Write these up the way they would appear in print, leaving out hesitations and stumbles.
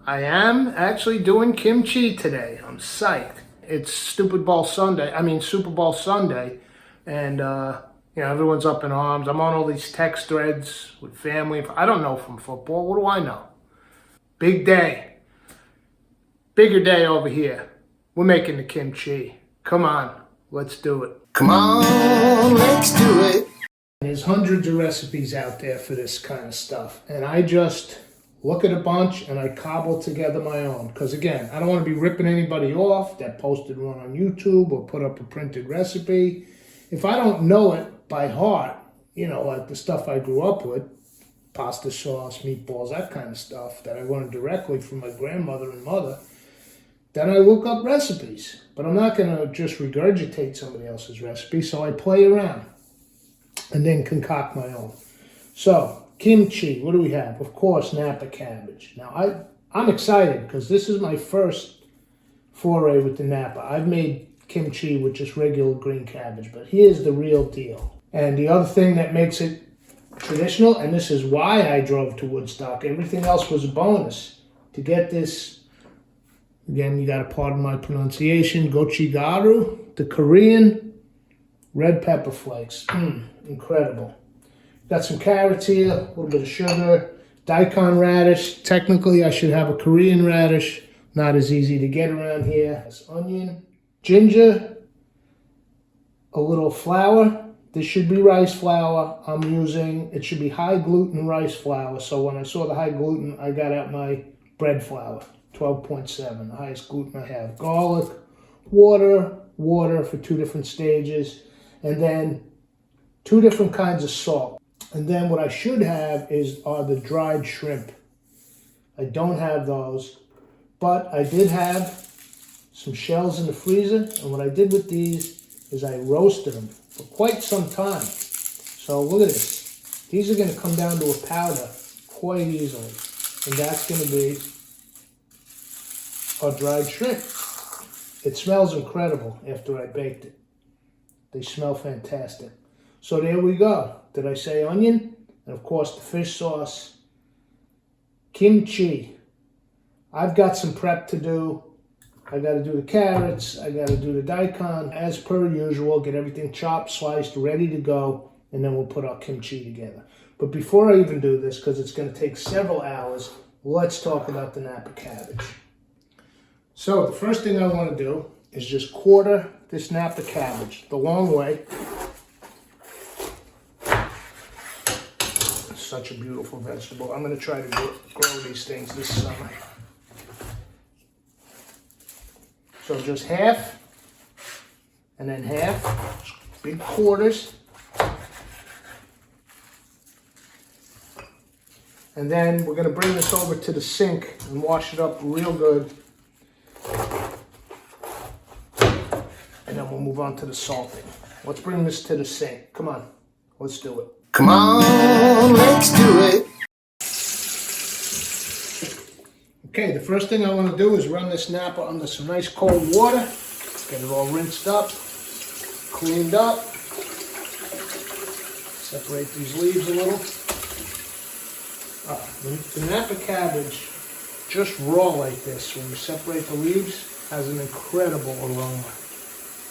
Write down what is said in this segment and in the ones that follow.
I am actually doing kimchi today. I'm psyched. It's Super Bowl Sunday, and everyone's up in arms. I'm on all these text threads with family. I don't know from football. What do I know? Big day. Bigger day over here. We're making the kimchi. Come on, let's do it. Come on, let's do it. There's hundreds of recipes out there for this kind of stuff, and I just look at a bunch and I cobble together my own. Because again, I don't want to be ripping anybody off that posted one on YouTube or put up a printed recipe. If I don't know it by heart, like the stuff I grew up with, pasta sauce, meatballs, that kind of stuff that I learned directly from my grandmother and mother, then I look up recipes. But I'm not going to just regurgitate somebody else's recipe, so I play around and then concoct my own. So, kimchi, what do we have? Of course, Napa cabbage. Now, I'm excited because this is my first foray with the Napa. I've made kimchi with just regular green cabbage, but here's the real deal. And the other thing that makes it traditional, and this is why I drove to Woodstock, everything else was a bonus. To get this, again, you got to pardon my pronunciation, gochugaru, the Korean red pepper flakes. Incredible. Got some carrots here, a little bit of sugar, daikon radish. Technically, I should have a Korean radish. Not as easy to get around here. This onion, ginger, a little flour. This should be rice flour. It should be high gluten rice flour. So when I saw the high gluten, I got out my bread flour, 12.7, the highest gluten I have. Garlic, water for 2 different stages, and then 2 different kinds of salt. And then what I should have are the dried shrimp. I don't have those, but I did have some shells in the freezer. And what I did with these is I roasted them for quite some time. So look at this. These are going to come down to a powder quite easily. And that's going to be our dried shrimp. It smells incredible after I baked it. They smell fantastic. So there we go. Did I say onion? And of course the fish sauce. Kimchi. I've got some prep to do. I got to do the carrots. I got to do the daikon. As per usual, get everything chopped, sliced, ready to go. And then we'll put our kimchi together. But before I even do this, because it's going to take several hours, let's talk about the Napa cabbage. So the first thing I want to do is just quarter this Napa cabbage the long way. Such a beautiful vegetable. I'm going to try to grow these things this summer. So just half, and then half, big quarters. And then we're going to bring this over to the sink and wash it up real good. And then we'll move on to the salting. Let's bring this to the sink. Come on, let's do it. Come on, let's do it. Okay, the first thing I want to do is run this Napa under some nice cold water. Get it all rinsed up, cleaned up. Separate these leaves a little. The Napa cabbage, just raw like this, when you separate the leaves, has an incredible aroma.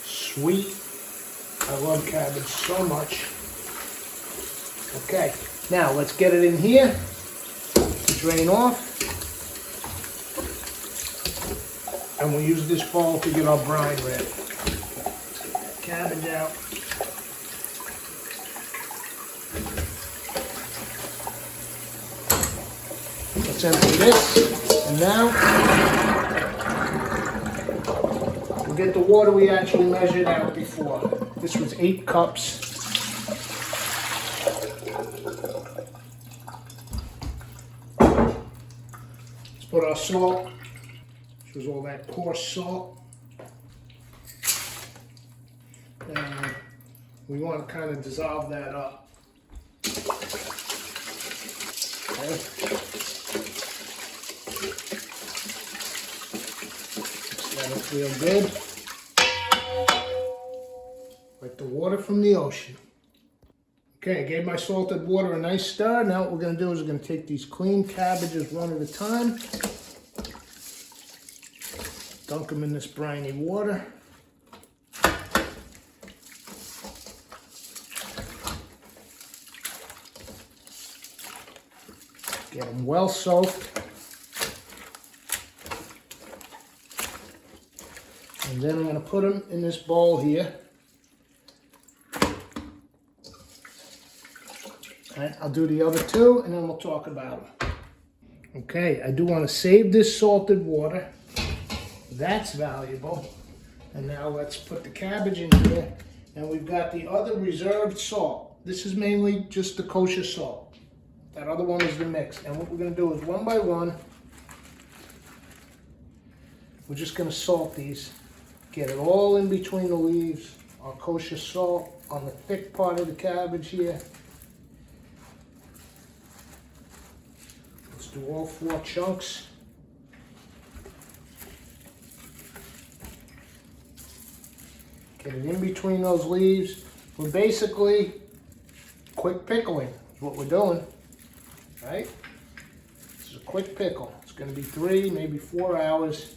Sweet. I love cabbage so much. Okay, now let's get it in here, drain off, and we'll use this bowl to get our brine ready. Let's get that cabbage out. Let's empty this, and now we'll get the water we actually measured out before. This was 8 cups. Put our salt, which was all that coarse salt. And we want to kind of dissolve that up. Okay. Mix that up real good. Like the water from the ocean. Okay, I gave my salted water a nice stir. Now what we're going to do is we're going to take these clean cabbages one at a time. dunk them in this briny water. Get them well soaked. And then I'm going to put them in this bowl here. Alright, I'll do the other two and then we'll talk about them. Okay, I do want to save this salted water. That's valuable. And now let's put the cabbage in here. And we've got the other reserved salt. This is mainly just the kosher salt. That other one is the mix. And what we're going to do is one by one, we're just going to salt these. Get it all in between the leaves. Our kosher salt on the thick part of the cabbage here. Let's do all 4 chunks. Get it in between those leaves. We're basically quick pickling is what we're doing, right? This is a quick pickle. It's going to be 3, maybe 4 hours.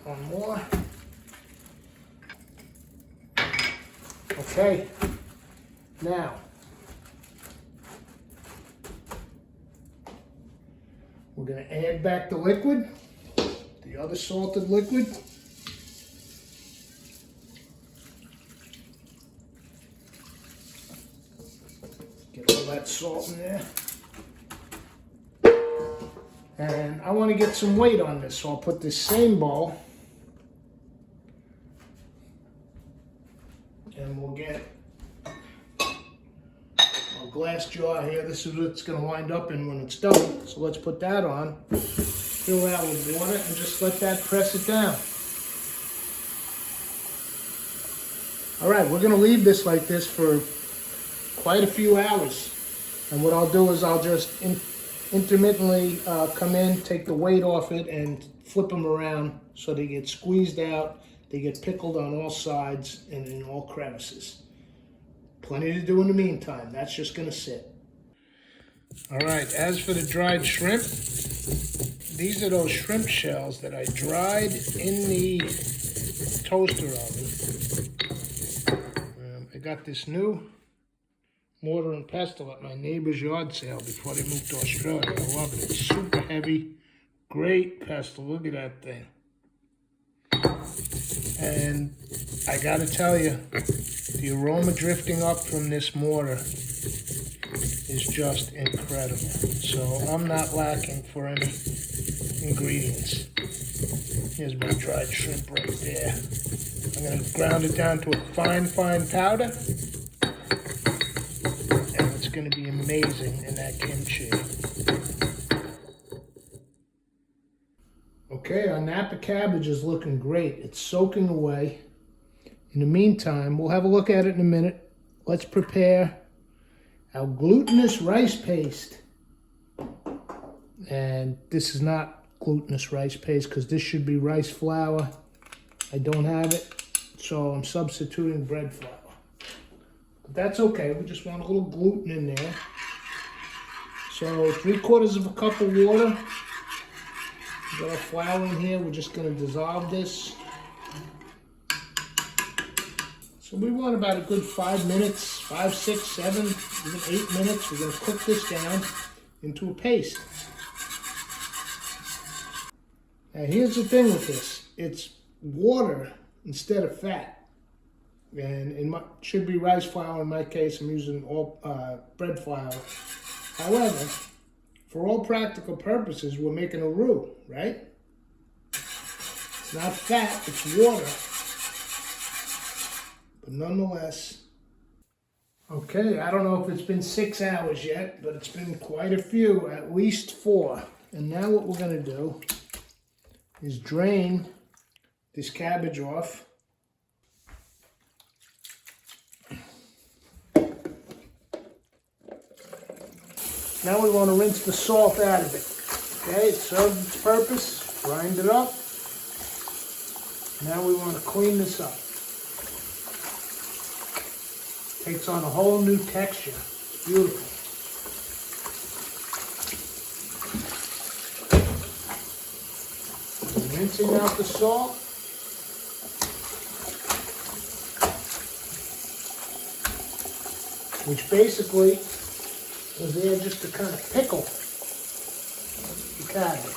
One more. Okay, now we're going to add back the liquid, the other salted liquid. Get all that salt in there. And I want to get some weight on this, so I'll put this same bowl. And we'll get a glass jar here. This is what it's going to wind up in when it's done. So let's put that on, fill that with water, and just let that press it down. All right, we're going to leave this like this for quite a few hours. And what I'll do is I'll just intermittently come in, take the weight off it, and flip them around so they get squeezed out. They get pickled on all sides and in all crevices. Plenty to do in the meantime. That's just going to sit. All right, as for the dried shrimp, these are those shrimp shells that I dried in the toaster oven. I got this new mortar and pestle at my neighbor's yard sale before they moved to Australia. I love it. It's super heavy. Great pestle. Look at that thing. And I gotta tell you, the aroma drifting up from this mortar is just incredible. So I'm not lacking for any ingredients. Here's my dried shrimp right there. I'm gonna ground it down to a fine, fine powder. And it's gonna be amazing in that kimchi. Okay, our Napa cabbage is looking great. It's soaking away. In the meantime, we'll have a look at it in a minute. Let's prepare our glutinous rice paste. And this is not glutinous rice paste because this should be rice flour. I don't have it, so I'm substituting bread flour. But that's okay, we just want a little gluten in there. So 3/4 of a cup of water. Got our flour in here. We're just going to dissolve this. So we want about a good 5 minutes, 5, 6, 7, even 8 minutes. We're going to cook this down into a paste. Now here's the thing with this. It's water instead of fat. And it should be rice flour. In my case, I'm using all bread flour. However, for all practical purposes, we're making a roux, right? It's not fat, it's water. But nonetheless. Okay, I don't know if it's been 6 hours yet, but it's been quite a few, at least 4. And now what we're going to do is drain this cabbage off. Now we want to rinse the salt out of it. Okay, it served its purpose, grind it up. Now we want to clean this up. Takes on a whole new texture. It's beautiful. Rinsing out the salt. Which basically was there just to kind of pickle the cabbage.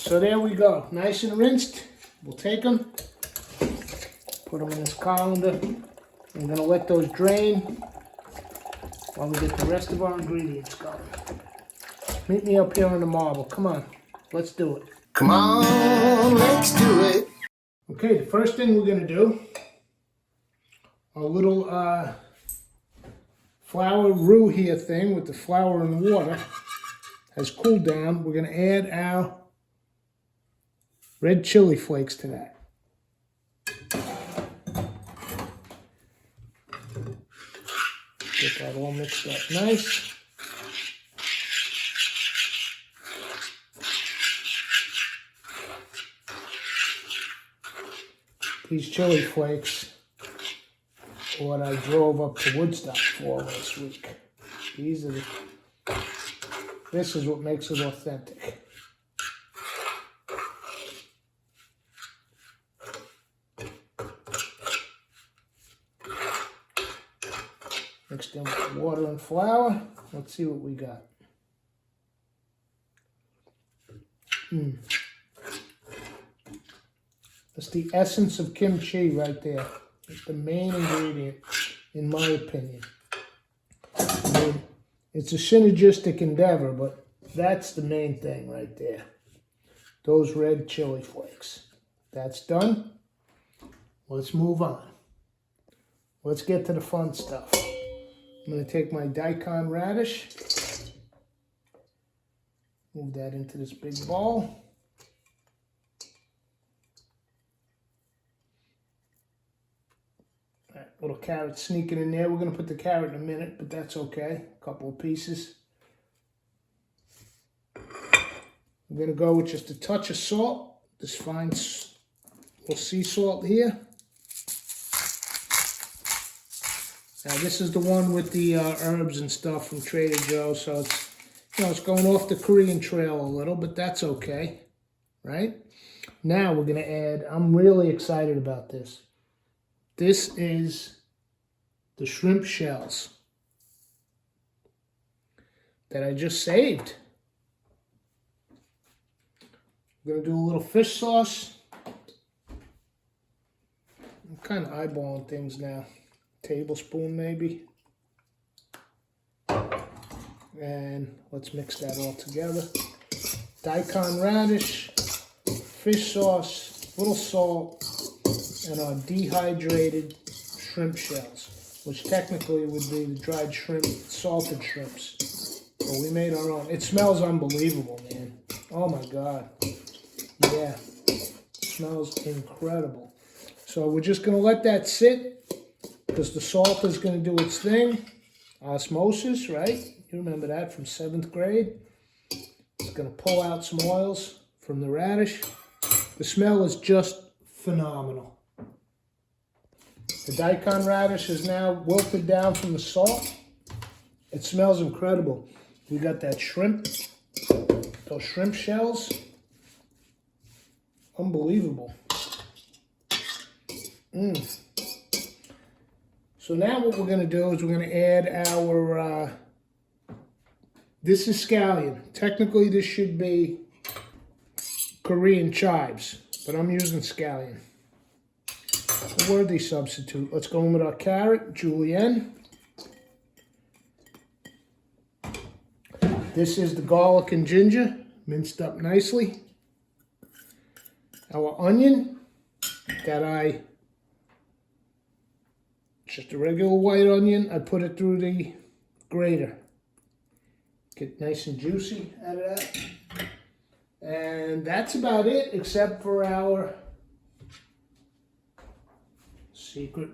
So there we go, nice and rinsed. We'll take them, put them in this colander. I'm gonna let those drain while we get the rest of our ingredients going. Meet me up here on the marble, come on, let's do it. Come on, let's do it. Okay, the first thing we're gonna do, our little flour roux here thing with the flour and water has cooled down. We're gonna add our red chili flakes to that. Get that all mixed up nice. These chili flakes are what I drove up to Woodstock for last week. These are this is what makes it authentic. Mixed in with water and flour. Let's see what we got. That's the essence of kimchi right there. It's the main ingredient, in my opinion. I mean, it's a synergistic endeavor, but that's the main thing right there. Those red chili flakes. That's done. Let's move on. Let's get to the fun stuff. I'm going to take my daikon radish, move that into this big bowl. All right, little carrot sneaking in there. We're going to put the carrot in a minute, but that's okay. A couple of pieces. I'm going to go with just a touch of salt, this fine little sea salt here. Now this is the one with the herbs and stuff from Trader Joe's, so it's, it's going off the Korean trail a little, but that's okay, right? Now we're gonna add, I'm really excited about this. This is the shrimp shells that I just saved. We're gonna do a little fish sauce. I'm kind of eyeballing things now. Tablespoon maybe. And let's mix that all together. Daikon radish, fish sauce, little salt, and our dehydrated shrimp shells, which technically would be the dried shrimp, salted shrimps. But we made our own. It smells unbelievable, man. Oh my God. Yeah, it smells incredible. So we're just gonna let that sit, because the salt is going to do its thing. Osmosis, right? You remember that from 7th grade. It's going to pull out some oils from the radish. The smell is just phenomenal. The daikon radish is now wilted down from the salt. It smells incredible. We got that shrimp, those shrimp shells. Unbelievable. So now what we're going to do is we're going to add our, this is scallion. Technically this should be Korean chives, but I'm using scallion. A worthy substitute. Let's go in with our carrot, julienne. This is the garlic and ginger, minced up nicely. Our onion that just a regular white onion. I put it through the grater. Get nice and juicy out of that. And that's about it, except for our secret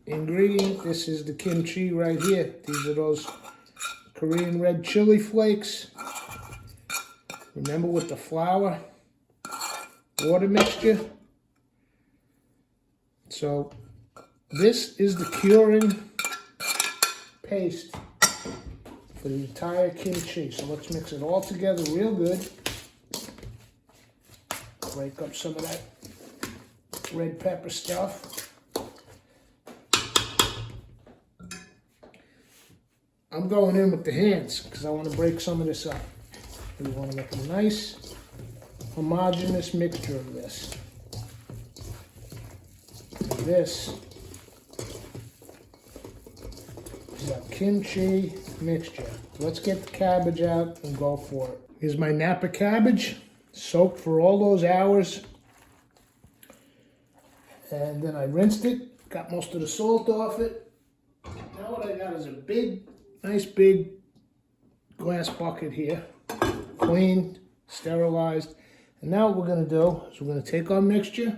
ingredient. This is the kimchi right here. These are those Korean red chili flakes. Remember, with the flour, water mixture. So this is the curing paste for the entire kimchi. So let's mix it all together real good. Break up some of that red pepper stuff. I'm going in with the hands because I want to break some of this up. We want to make a nice homogeneous mixture of this. This is a kimchi mixture. Let's get the cabbage out and go for it. Here's my Napa cabbage, soaked for all those hours. And then I rinsed it, got most of the salt off it. Now what I got is a nice big glass bucket here, cleaned, sterilized. And now what we're gonna do is we're gonna take our mixture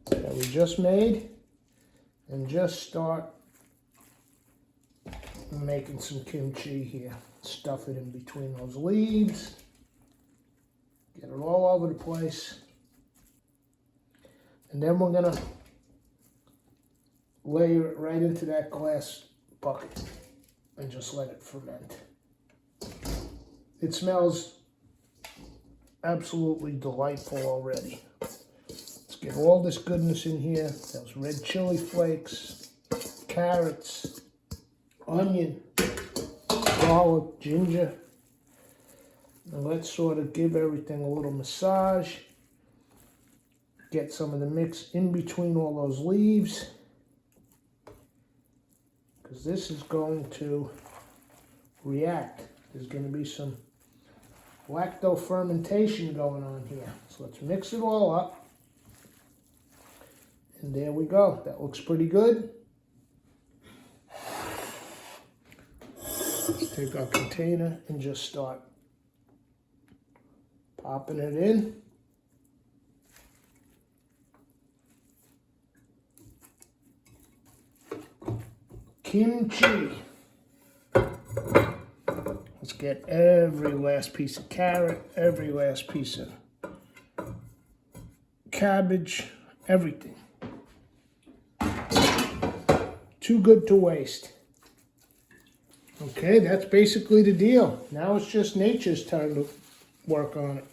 that we just made and just start making some kimchi here. Stuff it in between those leaves. Get it all over the place. And then we're gonna layer it right into that glass bucket and just let it ferment. It smells absolutely delightful already. Let's get all this goodness in here. Those red chili flakes, carrots, onion, garlic, ginger. And let's sort of give everything a little massage. Get some of the mix in between all those leaves, because this is going to react. There's going to be some lacto fermentation going on here. So let's mix it all up. And there we go. That looks pretty good. Let's take our container and just start popping it in. Kimchi. Let's get every last piece of carrot, every last piece of cabbage, everything. Too good to waste. Okay, that's basically the deal. Now it's just nature's turn to work on it.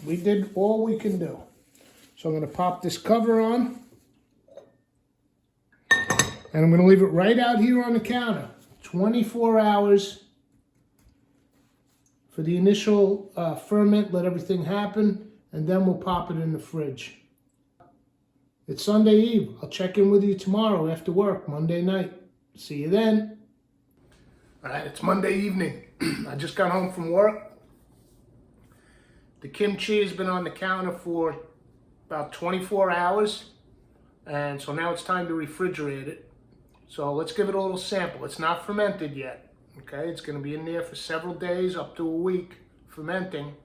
We did all we can do. So I'm going to pop this cover on. And I'm going to leave it right out here on the counter. 24 hours for the initial ferment, let everything happen, and then we'll pop it in the fridge. It's Sunday Eve. I'll check in with you tomorrow after work, Monday night. See you then. All right, it's Monday evening. I just got home from work. The kimchi has been on the counter for about 24 hours. And so now it's time to refrigerate it. So let's give it a little sample. It's not fermented yet, okay? It's gonna be in there for several days, up to a week, fermenting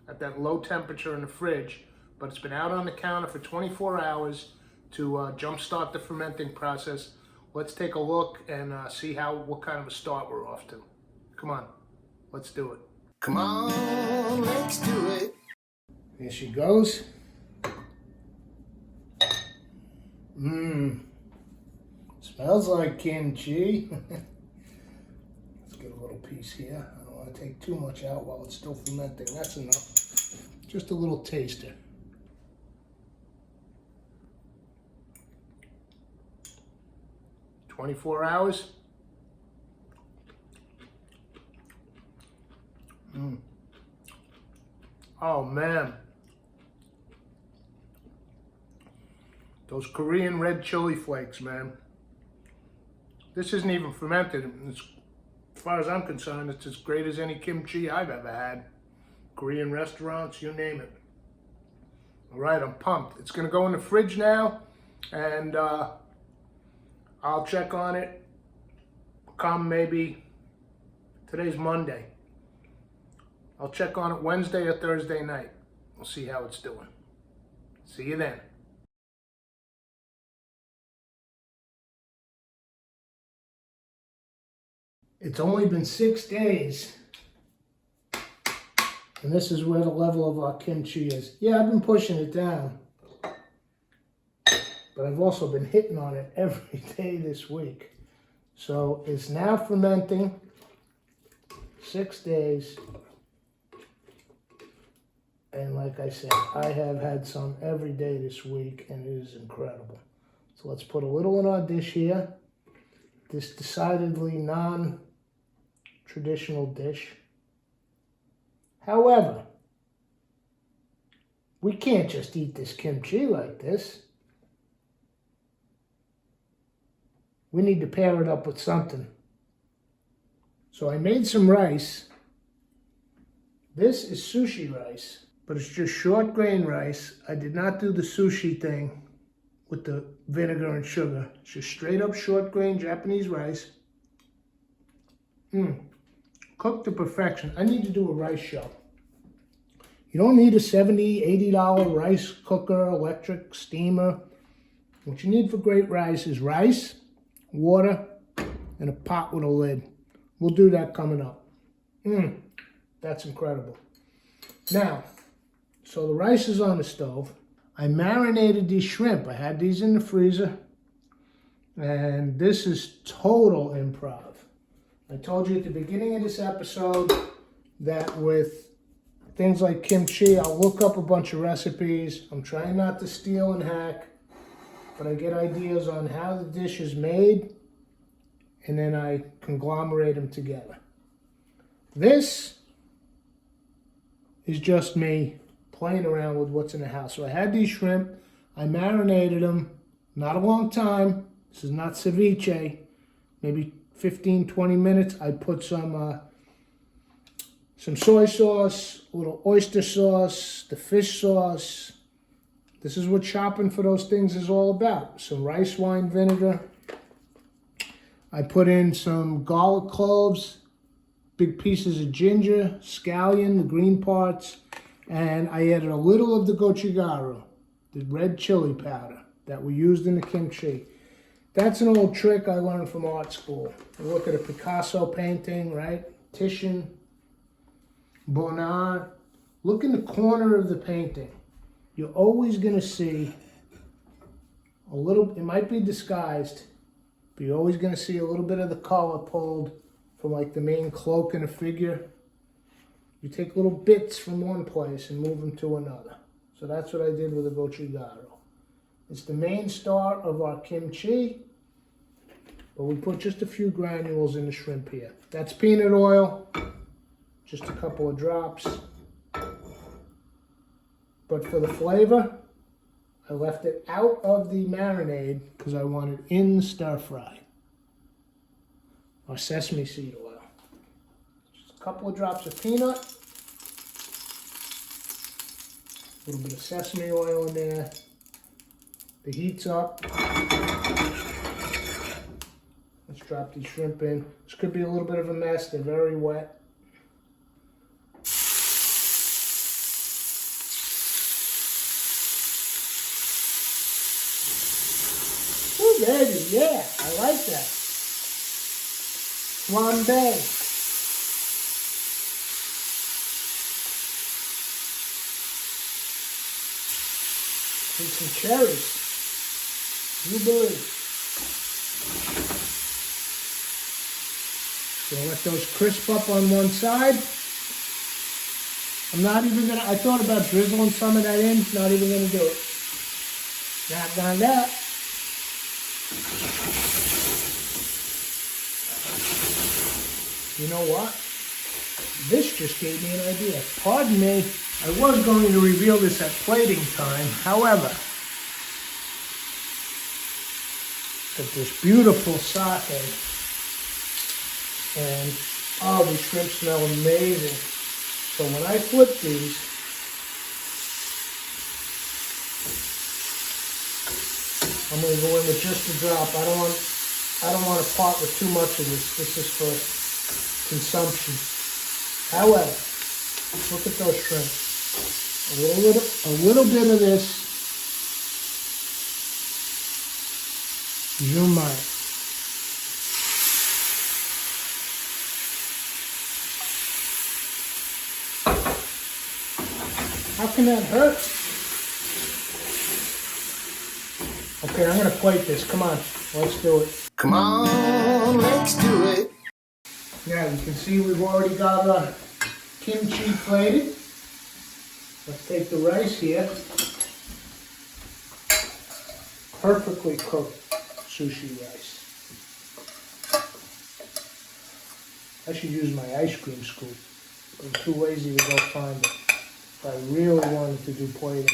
at that low temperature in the fridge. But it's been out on the counter for 24 hours to jumpstart the fermenting process. Let's take a look and see what kind of a start we're off to. Come on, let's do it. Come on, let's do it. Here she goes. Smells like kimchi. Let's get a little piece here. I don't want to take too much out while it's still fermenting. That's enough. Just a little taster. "24 hours. Oh man. Those Korean red chili flakes, man. This isn't even fermented. As far as I'm concerned, it's as great as any kimchi I've ever had. Korean restaurants, you name it. All right, I'm pumped. It's gonna go in the fridge now, and I'll check on it come maybe, today's Monday. I'll check on it Wednesday or Thursday night. We'll see how it's doing. See you then. It's only been 6 days, and this is where the level of our kimchi is. Yeah, I've been pushing it down, but I've also been hitting on it every day this week. So it's now fermenting. 6 days. And like I said, I have had some every day this week, and it is incredible. So let's put a little in our dish here. This decidedly non-traditional dish. However, we can't just eat this kimchi like this. We need to pair it up with something. So I made some rice. This is sushi rice, but it's just short grain rice. I did not do the sushi thing with the vinegar and sugar. It's just straight up short grain Japanese rice. Cooked to perfection. I need to do a rice show. You don't need a $70, $80 rice cooker, electric steamer. What you need for great rice is rice, water, and a pot with a lid. We'll do that coming up. That's incredible. Now, so the rice is on the stove. I marinated these shrimp. I had these in the freezer. And this is total improv. I told you at the beginning of this episode that with things like kimchi, I'll look up a bunch of recipes. I'm trying not to steal and hack, but I get ideas on how the dish is made, and then I conglomerate them together. This is just me playing around with what's in the house. So I had these shrimp. I marinated them. Not a long time. This is not ceviche. Maybe 15, 20 minutes. I put some soy sauce, a little oyster sauce, the fish sauce. This is what shopping for those things is all about. Some rice wine vinegar. I put in some garlic cloves, big pieces of ginger, scallion, the green parts, and I added a little of the gochugaru, the red chili powder that we used in the kimchi. That's an old trick I learned from art school. You look at a Picasso painting, right? Titian, Bonnard. Look in the corner of the painting. You're always going to see a little, it might be disguised, but you're always going to see a little bit of the color pulled from like the main cloak in a figure. You take little bits from one place and move them to another. So that's what I did with the gochugaru. It's the main star of our kimchi, but we put just a few granules in the shrimp here. That's peanut oil, just a couple of drops. But for the flavor, I left it out of the marinade because I wanted in the stir fry. Our sesame seed oil. Just a couple of drops of peanut. A little bit of sesame oil in there. The heat's up. Let's drop these shrimp in. This could be a little bit of a mess. They're very wet. Ooh, baby, yeah, I like that. Flambe. Need some cherries. You believe. Gonna let those crisp up on one side. I'm not even gonna, I thought about drizzling some of that in, not even gonna do it. Not gonna do it. You know what? This just gave me an idea. Pardon me. I was going to reveal this at plating time. However, got this beautiful satay. And, oh, these shrimp smell amazing. So when I flip these, I'm going to go in with just a drop. I don't want to part with too much of this. This is for consumption. However, look at those shrimp. A little bit of this. You might. How can that hurt? Okay, I'm gonna plate this. Come on, let's do it. Come on, let's do it. Now you can see we've already got our kimchi plated. Let's take the rice here. Perfectly cooked sushi rice. I should use my ice cream scoop. I'm too lazy to go find it. If I really wanted to do plating,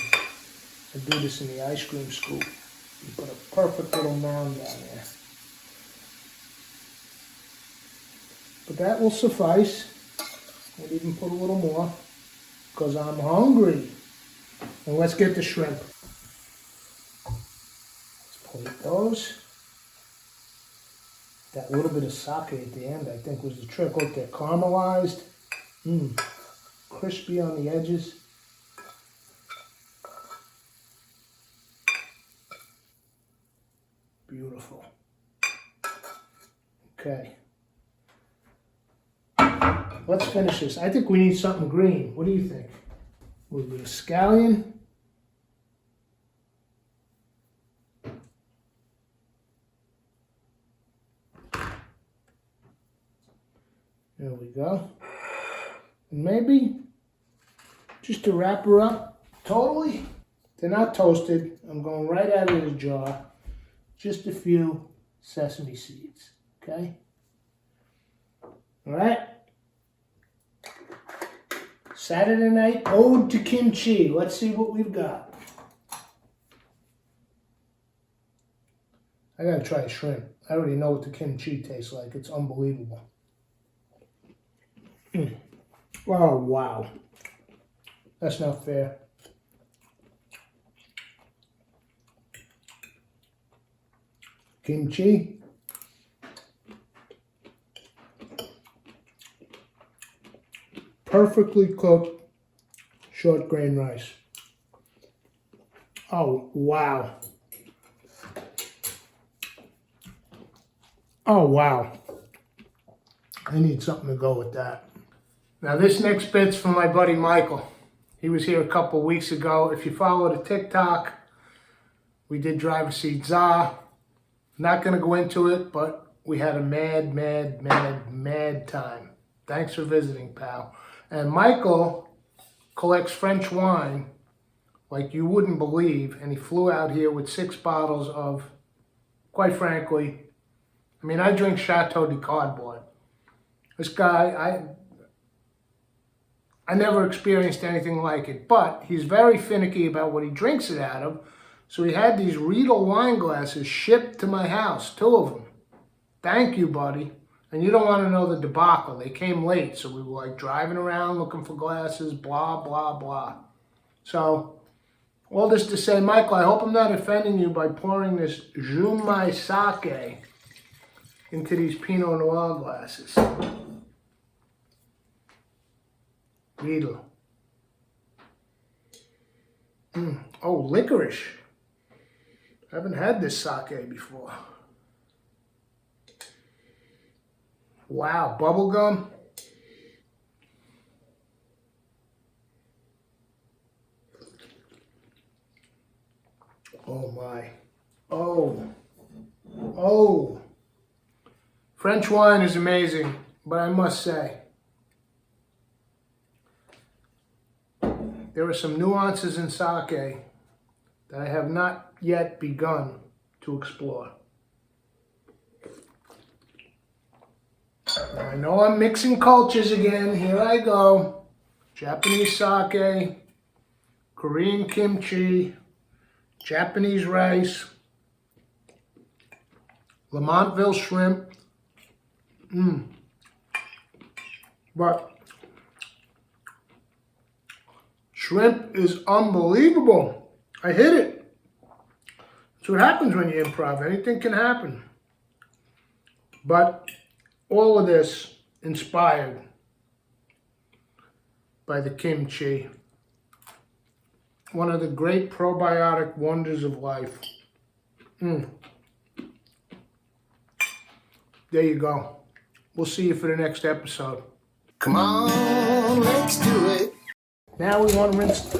I'd do this in the ice cream scoop. You put a perfect little mound down there. But that will suffice. I'll even put a little more because I'm hungry. And let's get the shrimp. Let's plate those. That little bit of sake at the end, I think, was the trick. Look, they're caramelized. Crispy on the edges. Beautiful. Okay. Let's finish this. I think we need something green. What do you think? A little bit of scallion. There we go. And maybe just to wrap her up totally. They're not toasted. I'm going right out of the jar. Just a few sesame seeds. Okay? All right. Saturday night ode to kimchi. Let's see what we've got. I gotta try shrimp. I already know what the kimchi tastes like. It's unbelievable. Oh, wow. That's not fair. Kimchi. Perfectly cooked short grain rice. Oh, wow. Oh, wow. I need something to go with that. Now this next bit's from my buddy Michael. He was here a couple weeks ago. If you follow the TikTok, we did driver seat za. Not gonna go into it, but we had a mad time. Thanks for visiting, pal. And Michael collects French wine like you wouldn't believe, and he flew out here with 6 bottles of, quite frankly, I mean, I drink Chateau de Cardboard. This guy, I never experienced anything like it, but he's very finicky about what he drinks it out of. So he had these Riedel wine glasses shipped to my house, 2 of them. Thank you, buddy. And you don't want to know the debacle. They came late, so we were like driving around looking for glasses, blah, blah, blah. So all this to say, Michael, I hope I'm not offending you by pouring this Junmai sake into these Pinot Noir glasses. Riedel. Oh, licorice. I haven't had this sake before. Wow, bubblegum. Oh my. Oh. French wine is amazing, but I must say, there are some nuances in sake that I have not yet begun to explore. Now, I know I'm mixing cultures again. Here I go. Japanese sake, Korean kimchi, Japanese rice, Lamontville shrimp. But shrimp is unbelievable. I hit it. That's what happens when you improv. Anything can happen. But all of this inspired by the kimchi. One of the great probiotic wonders of life. There you go. We'll see you for the next episode. Come on, let's do it. Now we want to rinse